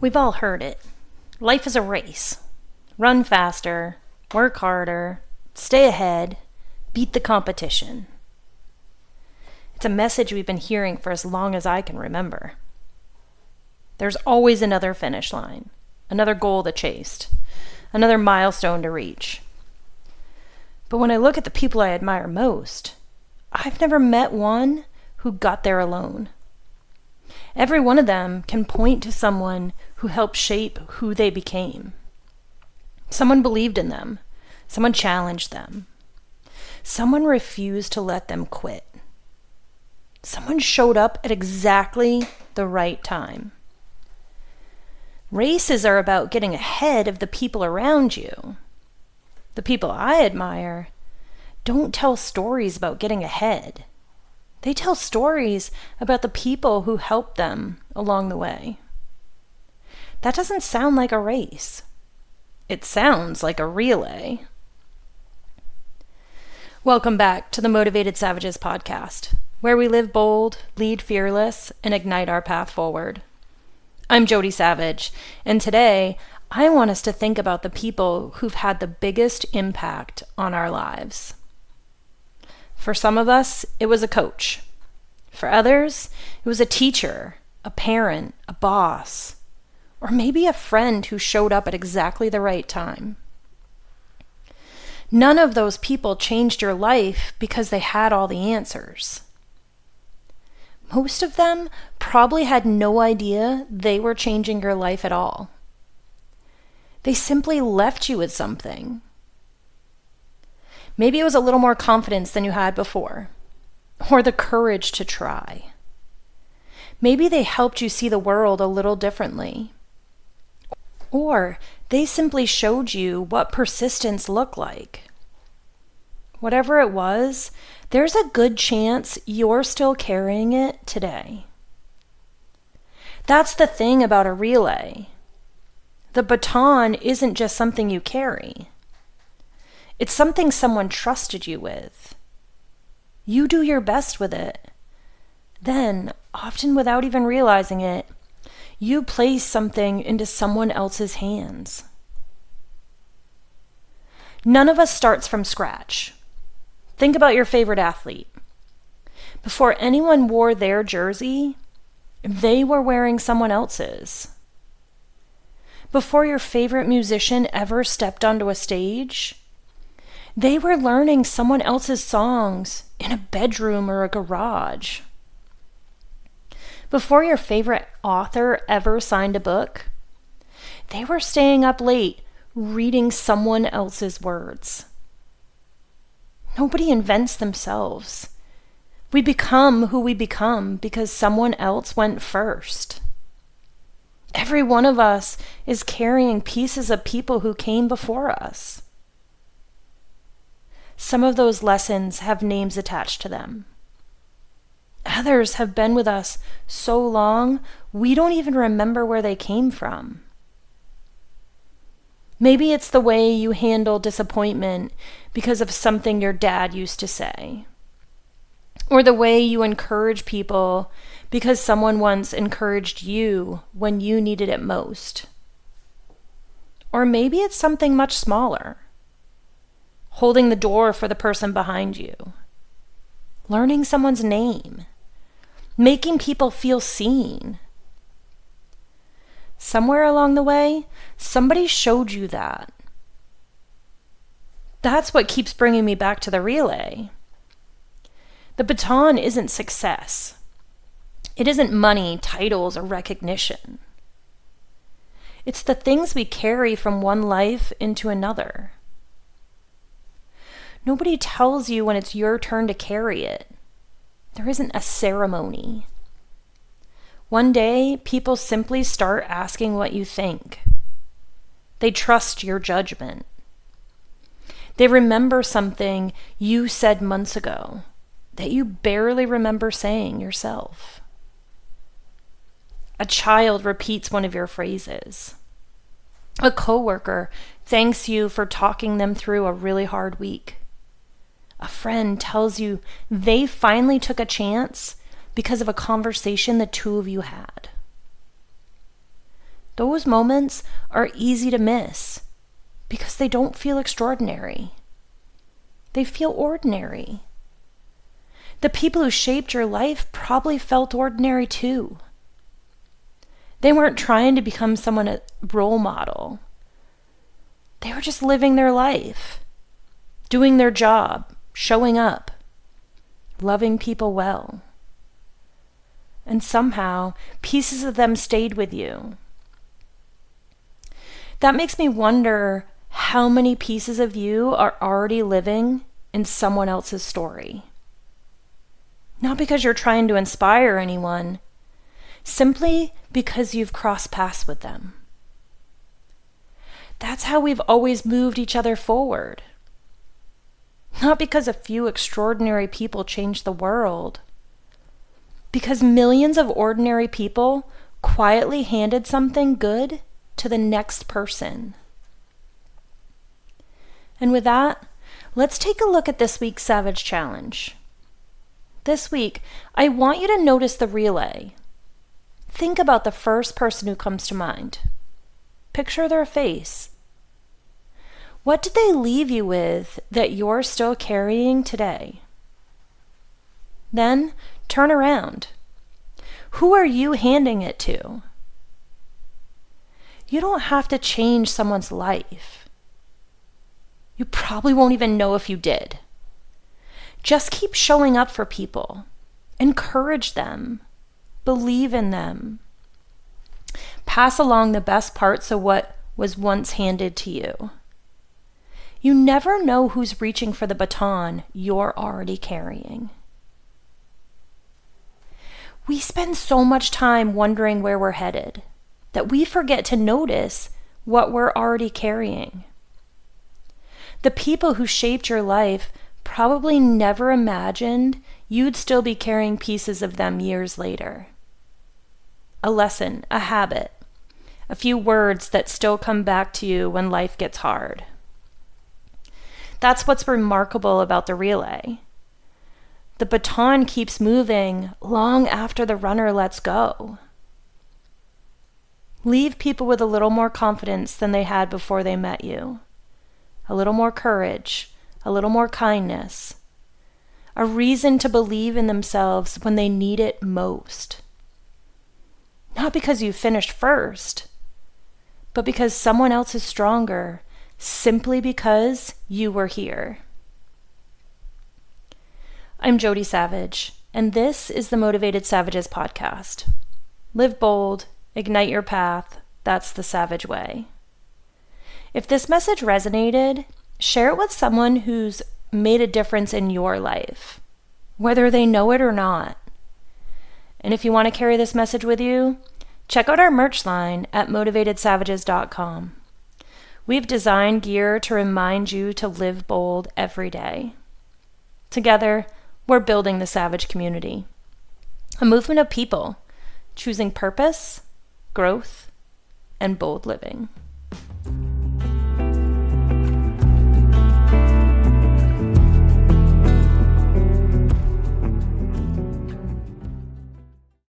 We've all heard it. Life is a race. Run faster, work harder, stay ahead, beat the competition. It's a message we've been hearing for as long as I can remember. There's always another finish line, another goal to chase, another milestone to reach. But when I look at the people I admire most, I've never met one who got there alone. Every one of them can point to someone who helped shape who they became. Someone believed in them. Someone challenged them. Someone refused to let them quit. Someone showed up at exactly the right time. Races are about getting ahead of the people around you. The people I admire don't tell stories about getting ahead. They tell stories about the people who helped them along the way. That doesn't sound like a race. It sounds like a relay. Welcome back to the Motivated Savages podcast, where we live bold, lead fearless, and ignite our path forward. I'm Jody Savage, and today I want us to think about the people who've had the biggest impact on our lives. For some of us, it was a coach. For others, it was a teacher, a parent, a boss, or maybe a friend who showed up at exactly the right time. None of those people changed your life because they had all the answers. Most of them probably had no idea they were changing your life at all. They simply left you with something. Maybe it was a little more confidence than you had before, or the courage to try. Maybe they helped you see the world a little differently. Or they simply showed you what persistence looked like. Whatever it was, there's a good chance you're still carrying it today. That's the thing about a relay. The baton isn't just something you carry. It's something someone trusted you with. You do your best with it. Then, often without even realizing it, you place something into someone else's hands. None of us starts from scratch. Think about your favorite athlete. Before anyone wore their jersey, they were wearing someone else's. Before your favorite musician ever stepped onto a stage, they were learning someone else's songs in a bedroom or a garage. Before your favorite author ever signed a book, they were staying up late reading someone else's words. Nobody invents themselves. We become who we become because someone else went first. Every one of us is carrying pieces of people who came before us. Some of those lessons have names attached to them. Others have been with us so long, we don't even remember where they came from. Maybe it's the way you handle disappointment because of something your dad used to say. Or the way you encourage people because someone once encouraged you when you needed it most. Or maybe it's something much smaller. Holding the door for the person behind you. Learning someone's name. Making people feel seen. Somewhere along the way, somebody showed you that. That's what keeps bringing me back to the relay. The baton isn't success. It isn't money, titles, or recognition. It's the things we carry from one life into another. Nobody tells you when it's your turn to carry it. There isn't a ceremony. One day, people simply start asking what you think. They trust your judgment. They remember something you said months ago that you barely remember saying yourself. A child repeats one of your phrases. A coworker thanks you for talking them through a really hard week. A friend tells you they finally took a chance because of a conversation the two of you had. those moments are easy to miss because they don't feel extraordinary. They feel ordinary. The people who shaped your life probably felt ordinary too. They weren't trying to become someone a role model. They were just living their life, doing their job, showing up, loving people well. And somehow, pieces of them stayed with you. That makes me wonder how many pieces of you are already living in someone else's story. Not because you're trying to inspire anyone, simply because you've crossed paths with them. That's how we've always moved each other forward. Not because a few extraordinary people changed the world, because millions of ordinary people quietly handed something good to the next person. And with that, let's take a look at this week's Savage Challenge. This week, I want you to notice the relay. Think about the first person who comes to mind. Picture their face. What did they leave you with that you're still carrying today? Then turn around. Who are you handing it to? You don't have to change someone's life. You probably won't even know if you did. Just keep showing up for people. Encourage them. Believe in them. Pass along the best parts of what was once handed to you. You never know who's reaching for the baton you're already carrying. We spend so much time wondering where we're headed that we forget to notice what we're already carrying. The people who shaped your life probably never imagined you'd still be carrying pieces of them years later. A lesson, a habit, a few words that still come back to you when life gets hard. That's what's remarkable about the relay. The baton keeps moving long after the runner lets go. Leave people with a little more confidence than they had before they met you. A little more courage, a little more kindness. A reason to believe in themselves when they need it most. Not because you finished first, but because someone else is stronger, simply because you were here. I'm Jody Savage, and this is the Motivated Savages podcast. Live bold, ignite your path, that's the Savage way. If this message resonated, share it with someone who's made a difference in your life, whether they know it or not. And if you want to carry this message with you, check out our merch line at motivatedsavages.com. We've designed gear to remind you to live bold every day. Together, we're building the Savage community, a movement of people choosing purpose, growth, and bold living.